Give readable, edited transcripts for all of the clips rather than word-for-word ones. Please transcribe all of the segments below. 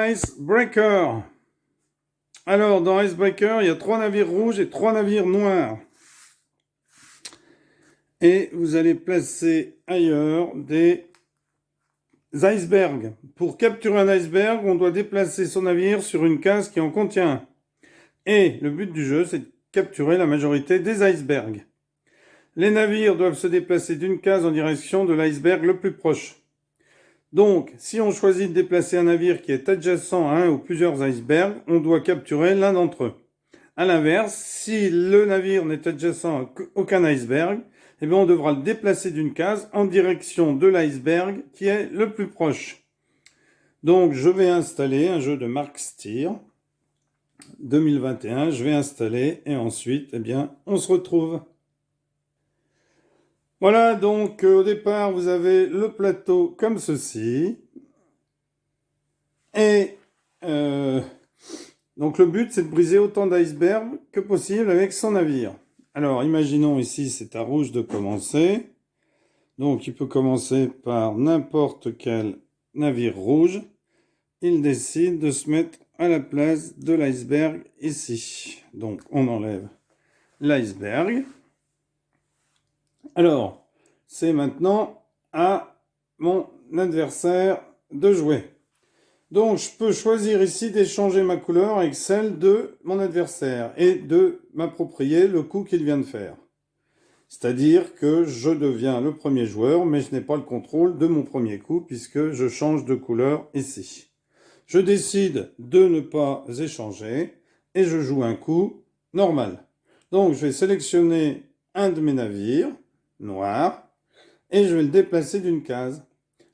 Icebreaker. Alors, dans Icebreaker, il y a 3 navires rouges et 3 navires noirs. Et vous allez placer ailleurs des icebergs. Pour capturer un iceberg, on doit déplacer son navire sur une case qui en contient un. Et le but du jeu, c'est de capturer la majorité des icebergs. Les navires doivent se déplacer d'une case en direction de l'iceberg le plus proche. Donc, si on choisit de déplacer un navire qui est adjacent à un ou plusieurs icebergs, on doit capturer l'un d'entre eux. A l'inverse, si le navire n'est adjacent à aucun iceberg, eh bien on devra le déplacer d'une case en direction de l'iceberg qui est le plus proche. Donc, je vais installer un jeu de Mark Steer 2021. Je vais installer et ensuite, eh bien, on se retrouve. Voilà, donc au départ, vous avez le plateau comme ceci. Et donc le but, c'est de briser autant d'icebergs que possible avec son navire. Alors, imaginons ici, c'est à rouge de commencer. Donc, il peut commencer par n'importe quel navire rouge. Il décide de se mettre à la place de l'iceberg ici. Donc, on enlève l'iceberg. Alors, c'est maintenant à mon adversaire de jouer. Donc, je peux choisir ici d'échanger ma couleur avec celle de mon adversaire et de m'approprier le coup qu'il vient de faire. C'est-à-dire que je deviens le premier joueur, mais je n'ai pas le contrôle de mon premier coup puisque je change de couleur ici. Je décide de ne pas échanger et je joue un coup normal. Donc, je vais sélectionner un de mes navires, noir, et je vais le déplacer d'une case.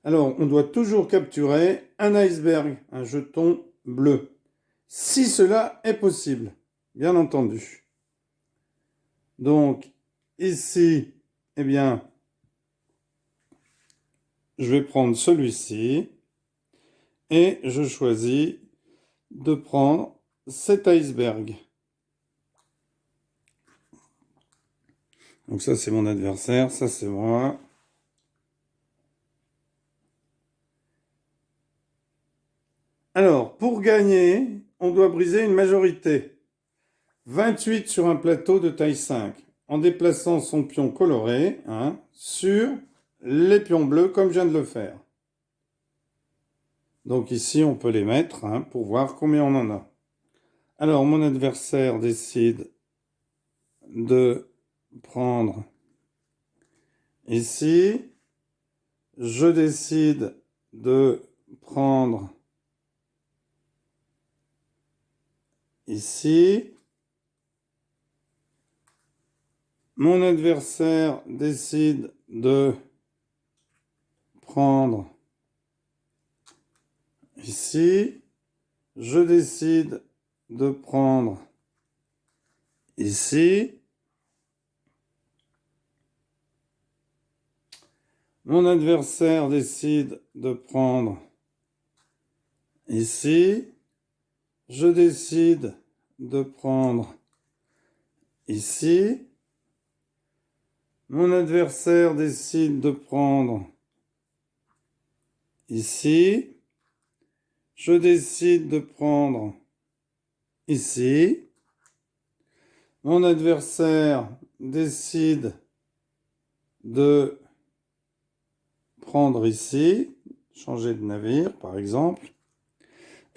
Alors, on doit toujours capturer un iceberg, un jeton bleu, si cela est possible, bien entendu. Donc, ici, eh bien, je vais prendre celui-ci et je choisis de prendre cet iceberg. Donc ça, c'est mon adversaire, ça, c'est moi. Alors, pour gagner, on doit briser une majorité. 28 sur un plateau de taille 5, en déplaçant son pion coloré sur les pions bleus, comme je viens de le faire. Donc ici, on peut les mettre pour voir combien on en a. Alors, mon adversaire décide de prendre ici. Je décide de prendre ici. Mon adversaire décide de prendre ici. Je décide de prendre ici. Mon adversaire décide de prendre ici. Je décide de prendre ici. Mon adversaire décide de prendre ici. Je décide de prendre ici. Mon adversaire décide de prendre ici, changer de navire par exemple.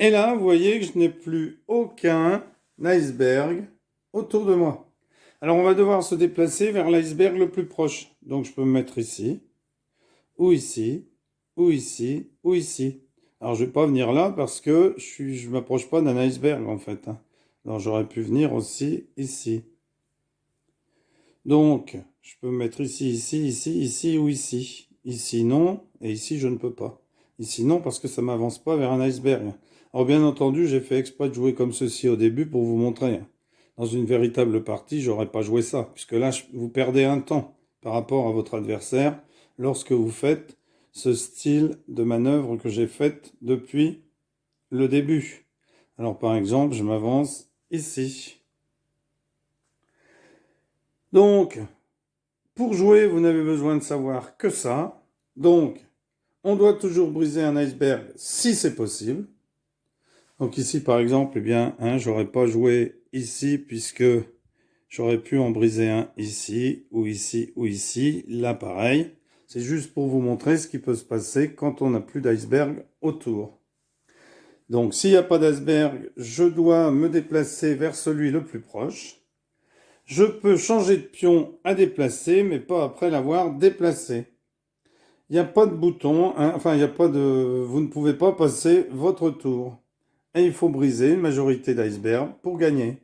Et là, vous voyez que je n'ai plus aucun iceberg autour de moi. Alors on va devoir se déplacer vers l'iceberg le plus proche. Donc je peux me mettre ici, ou ici, ou ici, ou ici. Alors je ne vais pas venir là parce que je ne m'approche pas d'un iceberg en fait. Alors j'aurais pu venir aussi ici. Donc je peux me mettre ici, ici, ici, ici ou ici. Ici non, et ici je ne peux pas. Ici non parce que ça ne m'avance pas vers un iceberg. Alors bien entendu, j'ai fait exprès de jouer comme ceci au début pour vous montrer. Dans une véritable partie, j'aurais pas joué ça, puisque là, vous perdez un temps par rapport à votre adversaire lorsque vous faites ce style de manœuvre que j'ai faite depuis le début. Alors par exemple, je m'avance ici. Donc, pour jouer, vous n'avez besoin de savoir que ça. Donc, on doit toujours briser un iceberg si c'est possible. Donc ici, par exemple, eh bien, j'aurais pas joué ici puisque j'aurais pu en briser un ici, ou ici, ou ici. Là, pareil. C'est juste pour vous montrer ce qui peut se passer quand on n'a plus d'iceberg autour. Donc, s'il n'y a pas d'iceberg, je dois me déplacer vers celui le plus proche. Je peux changer de pion à déplacer, mais pas après l'avoir déplacé. Il n'y a pas de bouton, enfin, il n'y a pas de... Vous ne pouvez pas passer votre tour. Et il faut briser une majorité d'iceberg pour gagner.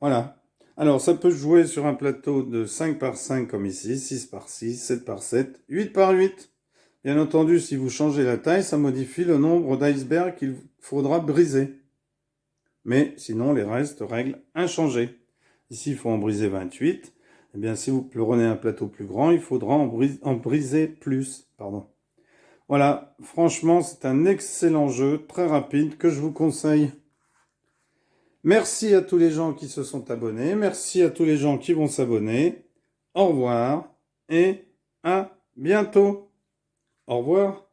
Voilà. Alors, ça peut jouer sur un plateau de 5 par 5 comme ici, 6 par 6, 7 par 7, 8 par 8. Bien entendu, si vous changez la taille, ça modifie le nombre d'icebergs qu'il faudra briser. Mais sinon, les restes règles inchangées. Ici, il faut en briser 28. Eh bien, si vous prenez un plateau plus grand, il faudra en briser plus. Pardon. Voilà, franchement, c'est un excellent jeu, très rapide, que je vous conseille. Merci à tous les gens qui se sont abonnés. Merci à tous les gens qui vont s'abonner. Au revoir et à bientôt. Au revoir.